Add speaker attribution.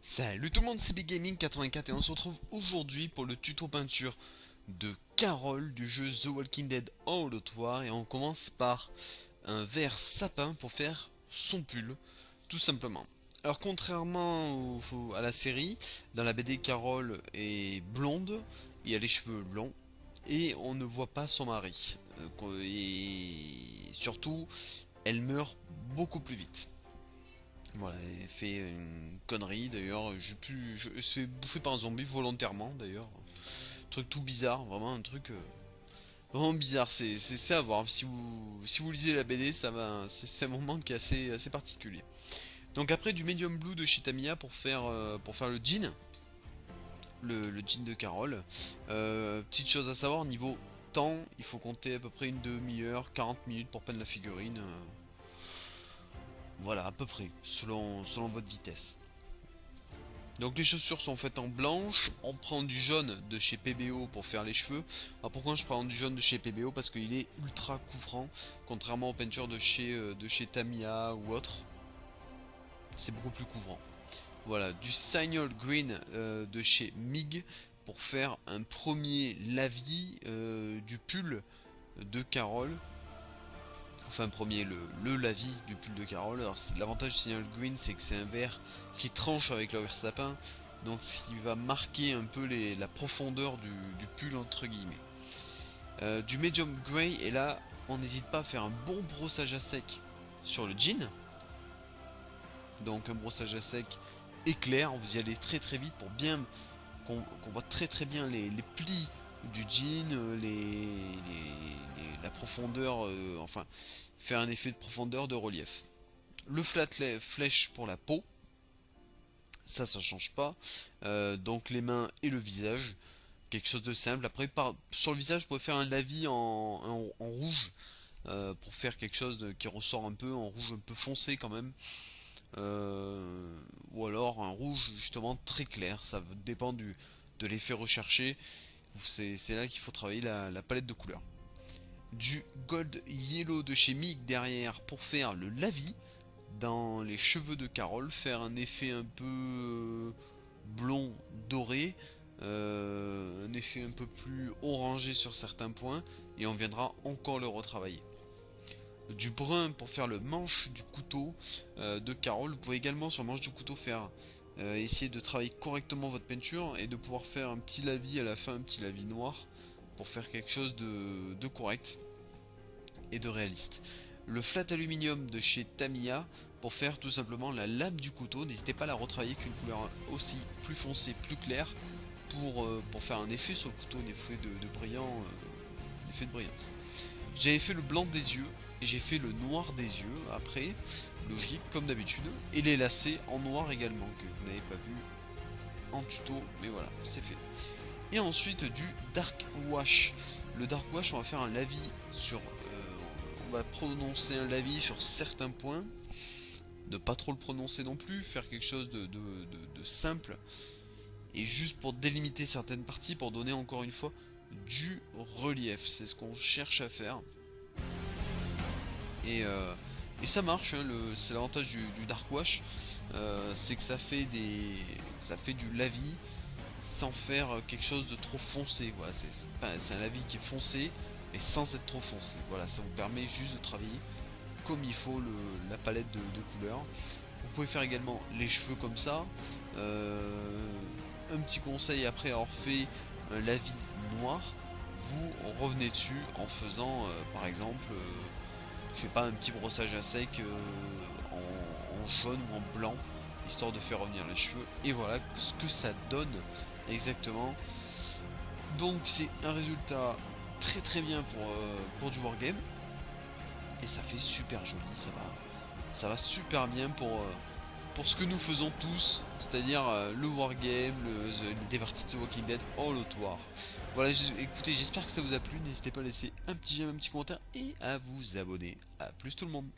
Speaker 1: Salut tout le monde, c'est Big Gaming 84 et on se retrouve aujourd'hui pour le tuto peinture de Carol du jeu The Walking Dead en Holotoire. Et on commence par un vert sapin pour faire son pull, tout simplement. Alors contrairement à la série, dans la BD Carol est blonde, il a les cheveux longs et on ne voit pas son mari. Et surtout, elle meurt beaucoup plus vite. Voilà, elle fait une connerie d'ailleurs. Je se fait bouffer par un zombie volontairement d'ailleurs. Truc tout bizarre, vraiment un truc vraiment bizarre. C'est à voir. Si vous lisez la BD, ça va. C'est un moment qui est assez particulier. Donc après du medium blue de chez Tamiya pour faire le jean, le jean de Carole. Petite chose à savoir niveau temps, il faut compter à peu près une demi-heure, 40 minutes pour peindre la figurine. Voilà, à peu près, selon votre vitesse. Donc les chaussures sont faites en blanche, on prend du jaune de chez PBO pour faire les cheveux. Alors pourquoi je prends du jaune de chez PBO? Parce qu'il est ultra couvrant, contrairement aux peintures de chez Tamiya ou autre. C'est beaucoup plus couvrant. Voilà, du Signal Green de chez MIG pour faire un premier lavis du pull de Carole. Enfin premier, le lavis du pull de Carole. Alors l'avantage du Signal Green, c'est que c'est un vert qui tranche avec le vert sapin, donc ce qui va marquer un peu la profondeur du pull entre guillemets. Du medium grey, et là on n'hésite pas à faire un bon brossage à sec sur le jean. Donc un brossage à sec éclair, vous y allez très vite pour bien qu'on voit très bien les plis du jean, la profondeur, enfin faire un effet de profondeur, de relief. Le flat flèche pour la peau, ça change pas. Donc les mains et le visage, quelque chose de simple. Après sur le visage, vous pouvez faire un lavis en rouge pour faire quelque chose qui ressort un peu en rouge un peu foncé quand même. Ou alors un rouge justement très clair, ça dépend de l'effet recherché. C'est là qu'il faut travailler la palette de couleurs. Du gold yellow de chez MIG derrière pour faire le lavis dans les cheveux de Carole, faire un effet un peu blond doré, un effet un peu plus orangé sur certains points, et on viendra encore le retravailler. Du brun pour faire le manche du couteau de Carole. Vous pouvez également sur le manche du couteau faire essayer de travailler correctement votre peinture et de pouvoir faire un petit lavis à la fin, un petit lavis noir pour faire quelque chose de correct et de réaliste. Le flat aluminium de chez Tamiya pour faire tout simplement la lame du couteau. N'hésitez pas à la retravailler avec une couleur aussi plus foncée, plus claire pour faire un effet sur le couteau, un effet de brillant, un effet de brillance. J'avais fait le blanc des yeux et j'ai fait le noir des yeux après, logique comme d'habitude, et les lacets en noir également que vous n'avez pas vu en tuto, mais voilà, c'est fait. Et ensuite du dark wash. Le dark wash, on va faire un lavis sur, on va prononcer un lavis sur certains points, ne pas trop le prononcer non plus, faire quelque chose de simple et juste pour délimiter certaines parties, pour donner encore une fois du relief. C'est ce qu'on cherche à faire. Et ça marche, hein, c'est l'avantage du Dark Wash, c'est que ça fait du lavis sans faire quelque chose de trop foncé. Voilà, c'est un lavis qui est foncé, mais sans être trop foncé. Voilà, ça vous permet juste de travailler comme il faut la palette de couleurs. Vous pouvez faire également les cheveux comme ça. Un petit conseil après avoir fait un lavis noir, vous revenez dessus en faisant par exemple je sais pas, un petit brossage à sec en jaune ou en blanc, histoire de faire revenir les cheveux. Et voilà ce que ça donne exactement. Donc c'est un résultat très bien pour du wargame. Et ça fait super joli, ça va super bien pour ce que nous faisons tous, c'est-à-dire le wargame, des parties de The Walking Dead en lotoir. Voilà, écoutez, j'espère que ça vous a plu, n'hésitez pas à laisser un petit j'aime, un petit commentaire et à vous abonner. A plus tout le monde.